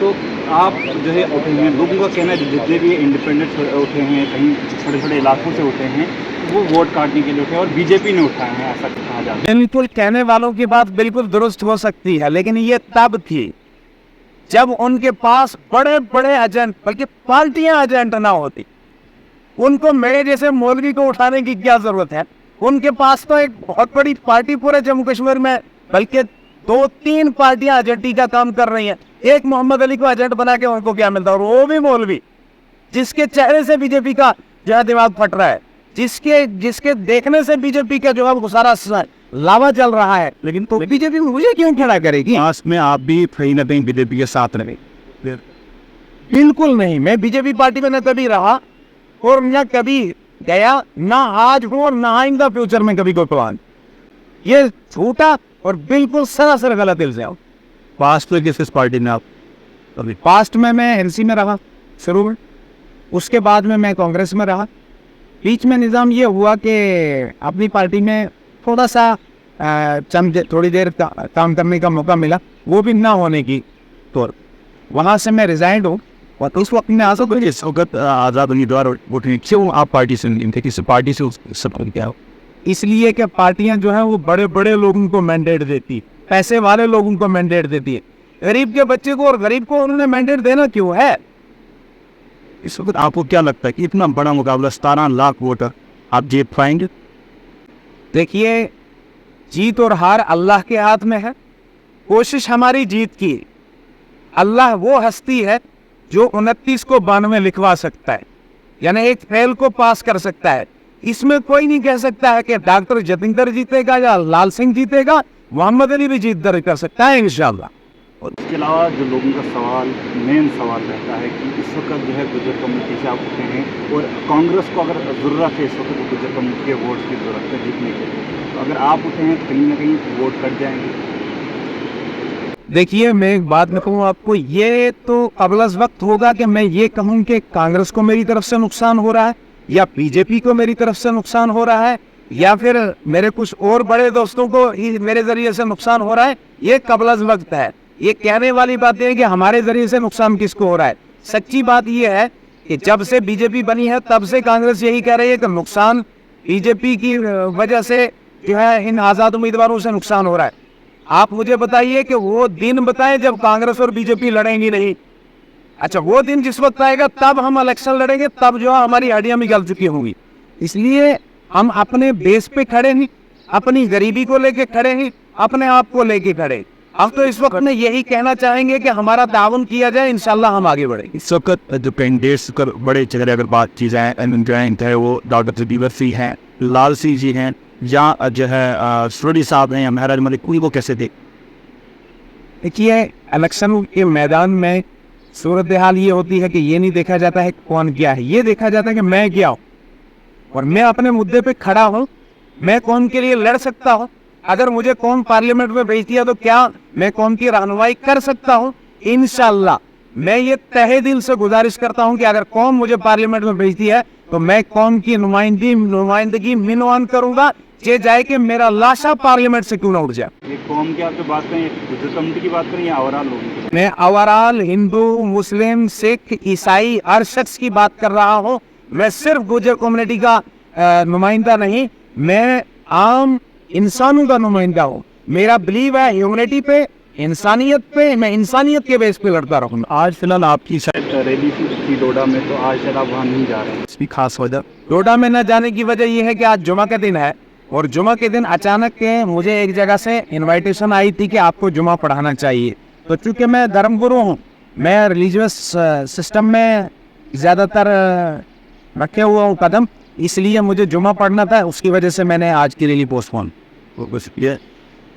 تو آپ جو ہے اٹھے ہیں, لوگوں کا کہنا ہے جتنے بھی انڈیپینڈنٹ اٹھے ہیں کہیں چھوٹے چھوٹے علاقوں سے اٹھے ہیں وہ ووٹ کاٹنے کے لیے اٹھے اور بی جے پی نے اٹھائے ہیں, ایسا کہا جاتا ہے. بالکل کہنے والوں کی بات بالکل درست ہو سکتی ہے, لیکن یہ تب تھی جب ان کے پاس بڑے بڑے ایجنٹ بلکہ پارٹیاں ایجنٹ نہ ہوتی. ان کو میرے جیسے مولوی کو اٹھانے کی کیا ضرورت ہے؟ ان کے پاس تو ایک بہت بڑی پارٹی پورے جموں کشمیر میں, بلکہ 2-3 پارٹیاں ایجنٹی کا کام کر رہی ہیں. ایک محمد علی کو ایجنٹ بنا کے ان کو کیا ملتا ہے, اور وہ بھی مولوی جس کے چہرے سے بی جے پی کا جو ہے دماغ پھٹ رہا ہے, جس کے دیکھنے سے بی جے پی کا جو ہے سارا لاوا چل رہا ہے. لیکن تو بی جے پی مجھے کیوں کھڑا کرے گی؟ پاس میں آپ بھی کہیں نہ کہیں بی جے پی کے ساتھ رہے. بالکل نہیں, میں بی جے پی پارٹی میں نہ کبھی رہا اور نہ کبھی گیا, نہ آج ہوں اور نہ آئندہ فیوچر میں کبھی کوئی پلان. یہ جھوٹا اور بالکل سراسر غلط الزام. پاسٹ میں کس پارٹی میں آپ ابھی؟ پاسٹ میں این سی میں رہا شروع میں, اس کے بعد میں کانگریس میں رہا. بیچ میں نظام یہ ہوا کہ اپنی پارٹی میں تھوڑا سا تھوڑی دیر کام کرنے کا موقع ملا, وہ بھی نہ ہونے کی طور وہاں سے میں ریزائنڈ ہوں. اور اس وقت میں اس وقت آزاد امیدوار ووٹنگ کیوں آپ پارٹی سے نہیں تھے, کسی پارٹی سے سپورٹ کیا ہو؟ اس لیے کہ پارٹیاں جو ہیں وہ بڑے بڑے لوگوں کو مینڈیٹ دیتی, پیسے والے لوگوں کو مینڈیٹ دیتی ہے. غریب کے بچے کو اور غریب کو انہوں نے مینڈیٹ دینا کیوں ہے؟ اس وقت آپ کو کیا لگتا ہے کہ اتنا بڑا مقابلہ 17 لاکھ ووٹر آپ جیت پائیں گے؟ دیکھیے, جیت اور ہار اللہ کے ہاتھ میں ہے. کوشش ہماری جیت کی. اللہ وہ ہستی ہے جو 29 کو 92 لکھوا سکتا ہے, یعنی ایک فیل کو پاس کر سکتا ہے. اس میں کوئی نہیں کہہ سکتا ہے کہ ڈاکٹر جتیندر جیتے گا یا لال سنگھ جیتے گا. محمد علی بھی جیت درج کر سکتا ہے انشاءاللہ. اور اس کے علاوہ جو لوگوں کا مین سوال رہتا ہے کہ اس وقت جو ہے گجر کمیونٹی سے آپ اٹھے ہیں اور کانگریس کو اگر ضرورت ہے اس وقت گجر کمیونٹی کے ووٹس کی ضرورت ہے جیتنے کے لیے, تو اگر آپ اٹھے ہیں تو کہیں نہ کہیں ووٹ کٹ جائیں گے. دیکھیے, میں ایک بات میں کہوں آپ کو, یہ تو قبل از وقت ہوگا کہ میں یہ کہوں کہ کانگریس کو میری طرف سے نقصان ہو رہا ہے یا بی جے پی کو میری طرف سے نقصان ہو رہا ہے یا پھر میرے کچھ اور بڑے دوستوں کو میرے ذریعے سے نقصان ہو رہا ہے. یہ قبل از وقت ہے. یہ کہنے والی بات ہے کہ ہمارے ذریعے سے نقصان کس کو ہو رہا ہے. سچی بات یہ ہے کہ جب سے بی جے پی بنی ہے تب سے کانگریس یہی کہہ رہی ہے کہ نقصان بی جے پی کی وجہ سے جو ہے ان آزاد امیدواروں سے نقصان ہو رہا ہے. آپ مجھے بتائیے کہ وہ دن بتائیں جب کانگریس اور بی جے پی لڑیں گی نہیں. اچھا, وہ دن جس وقت آئے گا تب ہم الیکشن لڑیں گے, تب جو ہے ہماری ہڈیاں بھی گل چکی ہوں گی. اس لیے ہم اپنے بیس پہ کھڑے ہیں, اپنی غریبی کو لے کے کھڑے ہیں, اپنے آپ کو لے کے کھڑے. اب تو اس وقت میں یہی کہنا چاہیں گے کہ ہمارا تعاون کیا جائے, انشاءاللہ ہم آگے بڑھیں گے. اس وقت جو کینڈیڈیٹس کا بڑے چہرے اگر بات کی جائے وہ ڈاکٹر جتیندر سنگھ ہیں, لال سنگھ جی ہیں, یا جو ہے سروڑی صاحب ہیں یا مہراج ملک, کوئی وہ کیسے دیکھ؟ دیکھیے, الیکشن کے میدان میں صورتحال یہ ہوتی ہے کہ یہ نہیں دیکھا جاتا ہے کون کیا ہے, یہ دیکھا جاتا ہے کہ میں کیا ہوں اور میں اپنے مدعے پہ کھڑا ہوں. میں قوم کے لیے لڑ سکتا ہوں. اگر مجھے قوم پارلیمنٹ میں بھیجتی ہے تو کیا میں قوم کی رہنمائی کر سکتا ہوں؟ انشاءاللہ. میں یہ تہہ دل سے گزارش کرتا ہوں کہ اگر قوم مجھے پارلیمنٹ میں بھیجتی ہے تو میں قوم کی نمائندگی منوان کروں گا, یہ جائے کہ میرا لاشا پارلیمنٹ سے کیوں نہ اٹھ جائے. یہ قوم کی آپ سے بات کریں, گجر کمیونٹی کی بات کریں یا اوورال لوگوں کی؟ میں اوورال ہندو, مسلم, سکھ, عیسائی ہر شخص کی بات کر رہا ہوں. میں صرف گجر کمیونٹی کا نمائندہ نہیں, میں عام انسانوں کا نمائندہ ہوں. میرا بلیو ہے ہیومنٹی پہ, انسانیت پہ. میں انسانیت کے بیس پہ لڑتا رہوں. آج فی الحال آپ کی ریلی تھی ڈوڈا میں, تو آج شاید آپ وہاں نہیں جا رہے ہیں, اس کی خاص وجہ؟ ڈوڈا میں نہ جانے کی وجہ یہ ہے کہ آج جمعہ کا دن ہے اور جمعہ کے دن اچانک کے مجھے ایک جگہ سے انویٹیشن آئی تھی کہ آپ کو جمعہ پڑھانا چاہیے. تو چونکہ میں دھرم گرو ہوں, میں ریلیجیس سسٹم میں زیادہ تر رکھے ہوا ہوں قدم, اس لیے مجھے جمعہ پڑھنا تھا, اس کی وجہ سے میں نے آج کی ریلی پوسٹ پون.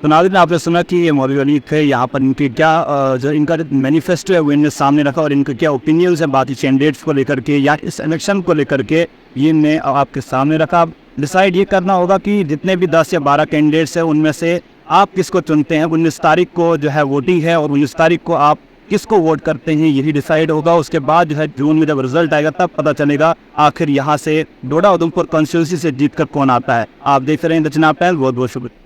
تو ناظرین, آپ نے سنا کہ یہ مولوی علی تھے, یہاں پر ان کے کیا جو ان کا مینیفیسٹو ہے وہ ان نے سامنے رکھا اور ان کے کیا اوپینینز ہیں باقی کینڈیڈیٹس کو لے کر کے یا اس الیکشن کو لے کر کے, یہ نے آپ کے سامنے رکھا. ڈیسائیڈ یہ کرنا ہوگا کہ جتنے بھی 10 یا 12 کینڈیڈیٹس ہیں ان میں سے آپ کس کو چنتے ہیں. 19 تاریخ کو جو ہے ووٹنگ ہے اور 19 تاریخ کو آپ کس کو ووٹ کرتے ہیں یہی ڈیسائیڈ ہوگا. اس کے بعد جو ہے جون میں جب رزلٹ آئے گا تب پتہ چلے گا آخر یہاں سے ڈوڈا اودھمپور کانسٹیٹوئنسی سے جیت کر کون آتا ہے. آپ دیکھ رہے ہیں دا چناب ٹائمز. بہت بہت شکریہ.